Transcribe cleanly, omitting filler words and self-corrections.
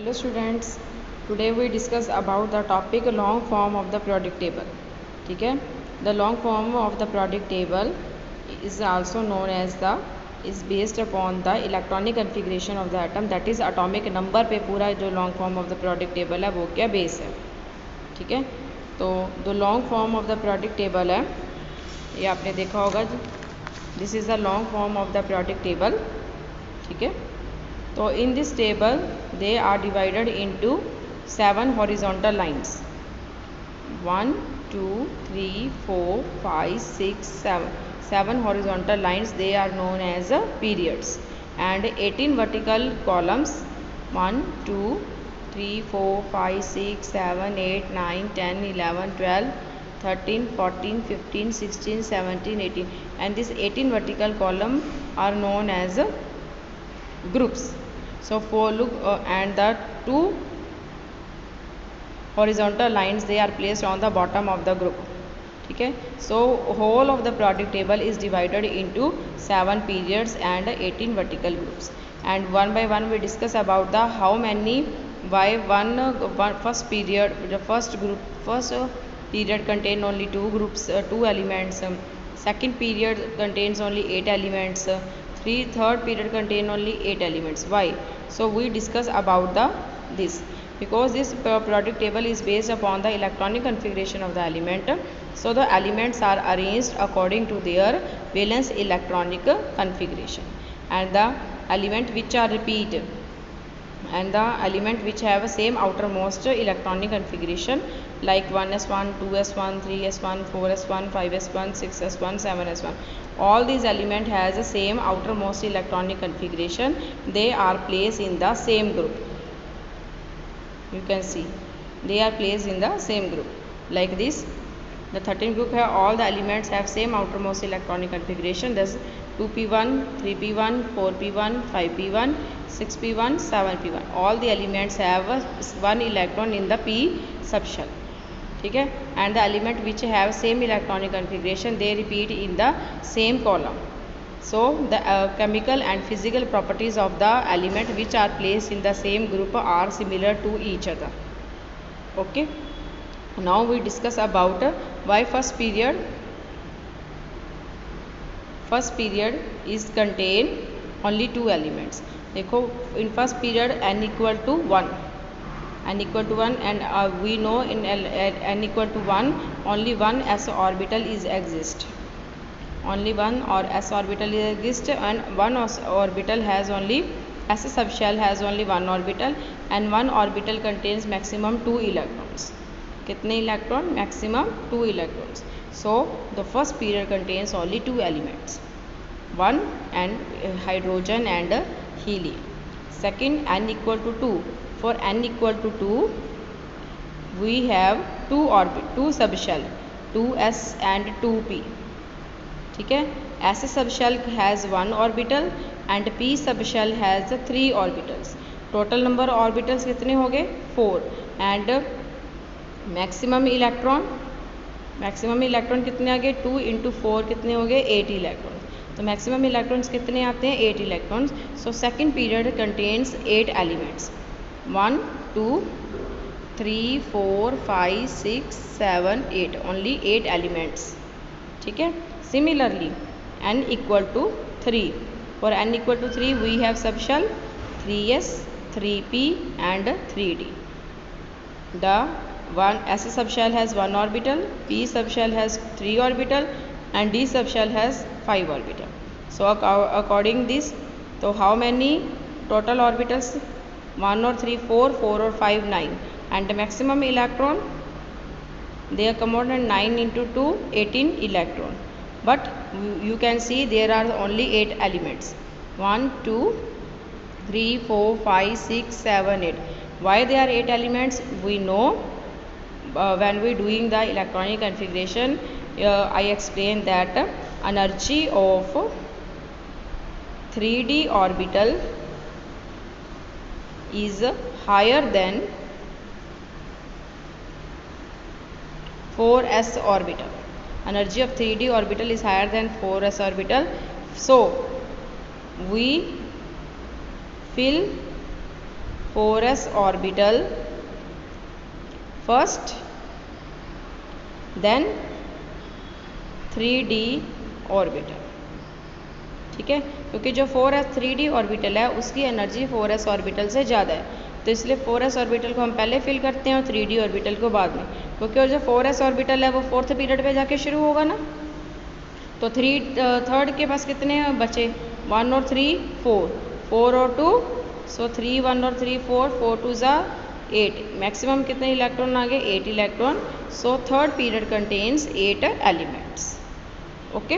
Hello students, today we discuss about the topic long form of the periodic table. ठीक है, the long form of the periodic table is also known as the is based upon the electronic configuration of the atom, that is atomic number पे पूरा जो long form of the periodic table है वो क्या base है. ठीक है, तो जो long form of the periodic table है ये आपने देखा होगा, this is the long form of the periodic table. ठीक है, तो in this table they are divided into 7 horizontal lines. 1 2 3 4 5 6 7 horizontal lines, they are known as periods, and 18 vertical columns. 1 2 3 4 5 6 7 8 9 10 11 12 13 14 15 16 17 18, and this 18 vertical column are known as groups. So for look and the two horizontal lines, they are placed on the bottom of the group. ठीक है, so whole of the periodic table is divided into 7 periods and 18 vertical groups, and one by one we discuss about the how many why one first period, the first period contain only two groups, two elements. Second period contains only 8 elements. Third period contain only 8 elements. Why? So we discuss about this because this periodic table is based upon the electronic configuration of the element. So the elements are arranged according to their valence electronic configuration, and the element which are repeat and the element which have same outermost electronic configuration like 1s1 2s1 3s1 4s1 5s1 6s1 7s1, all these element has the same outermost electronic configuration. They are placed in the same group. You can see they are placed in the same group like this. The 13 group है, all the elements have same outermost electronic configuration. Thus 2p1 3p1 4p1 5p1 6p1 7p1, all the elements have one electron in the p subshell. ठीक है, and the element which have same electronic configuration, they repeat in the same column. So the chemical and physical properties of the element which are placed in the same group are similar to each other. Okay, now we discuss about why first period is contain only two elements. देखो in first period n equal to 1 and we know in n equal to 1 only one s orbital is exist, only one or s orbital is exist, and one orbital has only s subshell has only one orbital, and one orbital contains maximum 2 electrons. कितने electron? Maximum 2 electrons. So the first period contains only two elements, one and hydrogen and helium. Second, n equal to 2. For n equal to 2 we have two subshell, 2s and 2p. ठीक है, s subshell has one orbital and p subshell has 3 orbitals. Total number orbitals कितने हो गए? 4, and maximum electron कितने आ गए? 2 into 4 कितने हो गए? 8 इलेक्ट्रॉन. तो मैक्सिमम इलेक्ट्रॉन्स कितने आते हैं? 8 electrons. So second period contains 8 elements, 1 2 3 4 5 6 7 8, only 8 elements. ठीक है, similarly n equal to 3. For n equal to 3 we have subshell 3s 3p and 3d. The one s subshell has one orbital, p subshell has 3 orbital, and d subshell has 5 orbital. So according this, so how many total orbitals? 1 or 3 4, 4 or 5 9, and the maximum electron, they are common 9 into 2 18 electron, but you can see there are only 8 elements, 1 2 3 4 5 6 7 8. Why there are 8 elements? We know when we doing the electronic configuration, I explained that energy of 3d orbital is higher than 4s orbital. Energy of 3d orbital is higher than 4s orbital. So we fill 4s orbital first, then 3d orbital। ठीक है, क्योंकि जो 4s 3d orbital है उसकी energy 4s orbital से ज़्यादा है, तो इसलिए 4s ऑर्बिटल को हम पहले फिल करते हैं और 3d ऑर्बिटल को बाद में, क्योंकि जो 4s ऑर्बिटल है वो 4th पीरियड पे जाके शुरू होगा ना। तो थर्ड के पास कितने बचे, 1 और 3 4, 4 और 2, सो 3 1 और 3 4, 4 2 ज़ा 8, मैक्सिमम कितने इलेक्ट्रॉन आ गए, 8 electron. So third period contains 8 elements. Okay.